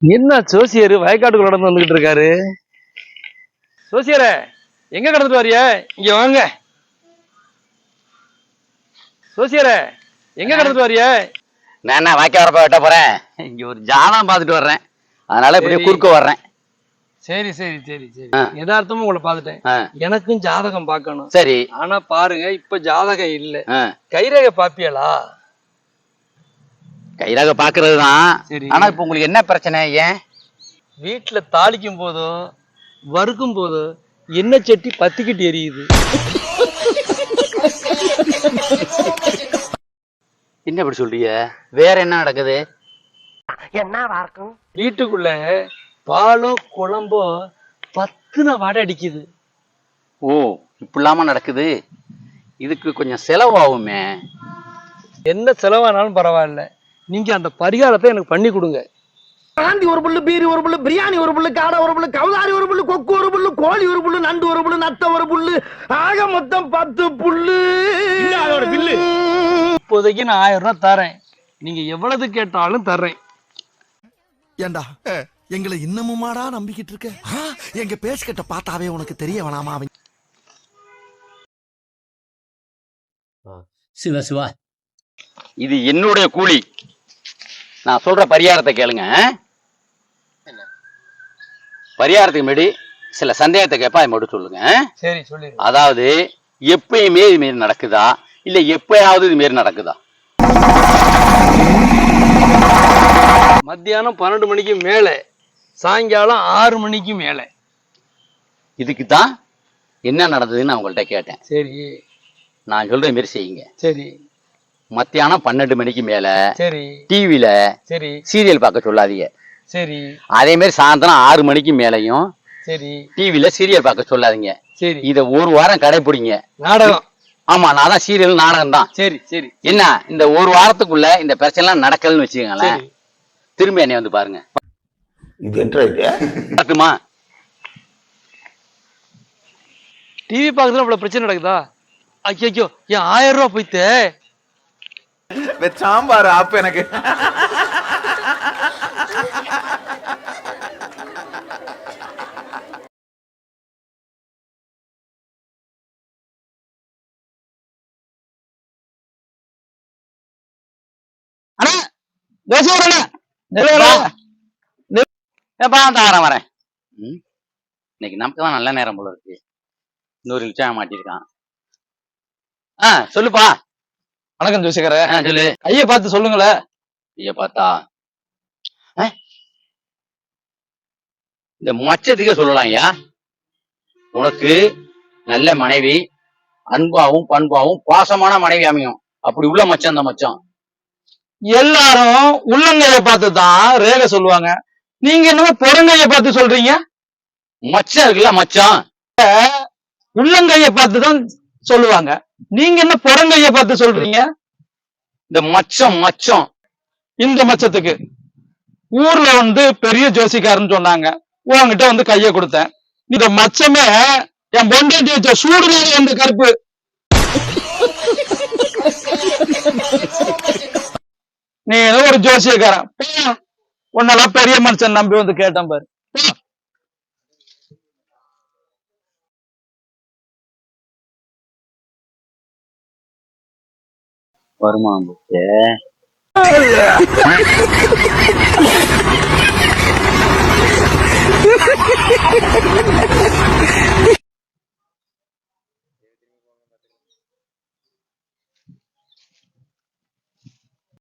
என்ன ஜோசியர் வயக்காட்டுக்குள்ள நடந்து வந்துகிட்டு இருக்காரு? ஜோசியரே, எங்க கடந்துட்டு வாரிய? இங்க வாங்க. ஜோசியரே, எங்க கடந்துட்டு வாரிய? நான் வாய்க்க வரப்ப வெட்ட போறேன். இங்க ஒரு ஜாதகம் பார்த்துட்டு வர்றேன், அதனால இப்படியே குறுக்க வர்றேன். சரி சரி சரி சரி, யதார்த்தமா உங்களை பாத்துட்டேன். எனக்கும் ஜாதகம் பார்க்கணும். சரி, ஆனா பாருங்க, இப்ப ஜாதகம் இல்ல. கைரேக பாப்பியலா? கைரேக பாக்குறதுதான். ஆனா இப்ப உங்களுக்கு என்ன பிரச்சனை? ஏன் வீட்டுல தாளிக்கும் போதோ வறுக்கும் போதோ எண்ணெய் சட்டி பத்திக்கிட்டு எரியுது. என்ன இப்படி சொல்றீங்க? வேற என்ன நடக்குது? என்ன இருக்கும்? வீட்டுக்குள்ள பாலோ குழம்போ பத்துன வாடை அடிக்குது. ஓ, இப்படிலாம நடக்குது. இதுக்கு கொஞ்சம் செலவாகுமே. என்ன செலவானாலும் பரவாயில்ல, நீங்க அந்த பரிகாரத்தை எனக்கு பண்ணி கொடுங்க. ஆண்டி ஒரு புல்லு, பீரி ஒரு புல்லு, பிரியாணி ஒரு புல்லு, காடை ஒரு புல்லு, கவுதாரி ஒரு புல்லு, கொக்கு ஒரு புல்லு, கோழி ஒரு புல்லு, நண்டு ஒரு புல்லு, நத்த ஒரு புல்லு, ஆக மொத்தம் 10 புல்லு. இப்போதைக்கு நான் 1000 ரூபாய் தரேன். நீங்க எவ்வளவு கேட்டாலும் தர்றேன். ஏண்டா, எங்களை இன்னமுமாடா நம்பிக்கிட்டு இருக்க? எங்க பேசிக்கிட்ட பார்த்தாவே உனக்கு தெரிய வேணாமா? சிவா சிவா, இது என்னுடைய கூலி. நான் சொல்ற பரிகாரத்தை கேளுங்க. பரிகாரத்துக்கு முன்னாடி சில சந்தேகத்தை கேட்பா, அதை மட்டும் சொல்லுங்க. சரி, சொல்லு. அதாவது எப்பயுமே இது மாரி நடக்குதா, இல்ல எப்பயாவது இது மாரி நடக்குதா? மத்தியானம் 12 மணிக்கு மேல, சாயங்காலம் 6 மணிக்கு மேல. இதுக்கு தான் என்ன நடந்ததுன்னு நான் உங்கள்கிட்ட கேட்டேன். சரி, நான் சொல்ற மாரி செய்யுங்க. சரி. மத்தியானம் 12 மணிக்கு மேல சரி டிவில சரி சீரியல் பார்க்க சொல்லாதீங்க. சரி. அதே மாதிரி சாயந்தரம் 6 மணிக்கு மேலையும் சரி டிவில சீரியல் பார்க்க சொல்லாதீங்க. சரி. இத ஒரு வாரம் கடைபிடிங்க. நாடகம்? ஆமா, நான் தான் சீரியல் நாடகம் தான். சரி சரி. என்ன, இந்த ஒரு வாரத்துக்குள்ள இந்த பிரச்சனை எல்லாம் நடக்கலன்னு வச்சுக்கோங்களேன், திரும்பி என்னை வந்து பாருங்க. இது நடக்குமா? டிவி பார்க்கறதுல இவ்வளவு பிரச்சனை நடக்குதா? ஐயோ, என் 1000 ரூபாய் போயிட்டு சாம்பார் ஆப்பு எனக்கு. வரேன். இன்னைக்கு நமக்கு தான் நல்ல நேரம் போல இருக்கு. இன்னொரு நிச்சயம் மாட்டிருக்கான். சொல்லுப்பா. வணக்கம் ஜோசியக்கார. சொல்லு. ஐயா பார்த்து சொல்லுங்களேன். ஐயா பார்த்தா இந்த மச்சத்துக்கே சொல்லலாம். ஐயா, உனக்கு நல்ல மனைவி, அன்பாவும் பண்பாவும் பாசமான மனைவி அமையும். அப்படி உள்ள மச்சம் அந்த மச்சம். எல்லாரும் உள்ளங்கைய பார்த்து தான் ரேக சொல்லுவாங்க, நீங்க என்னமோ புறங்கைய பார்த்து சொல்றீங்க. மச்சம் இருக்குல்ல, மச்சம் உள்ளங்கைய பார்த்து தான் சொல்லுவாங்க, நீங்க என்ன புறங்கைய பார்த்து சொல்றீங்க? இந்த மச்சம் மச்சம் இந்த மச்சத்துக்கு ஊர்ல வந்து பெரிய ஜோசிக்காரன்னு சொன்னாங்க, உங்ககிட்ட வந்து கைய கொடுத்தேன். இந்த மச்சமே என் பொண்டாட்டி வச்ச சூடு அந்த கருப்பு. நீ ஏதோ ஒரு ஜோசியக்காரன், உன்னெல்லாம் பெரிய மனுஷன் நம்பி வந்து கேட்டேன் பாரு. வருமானம்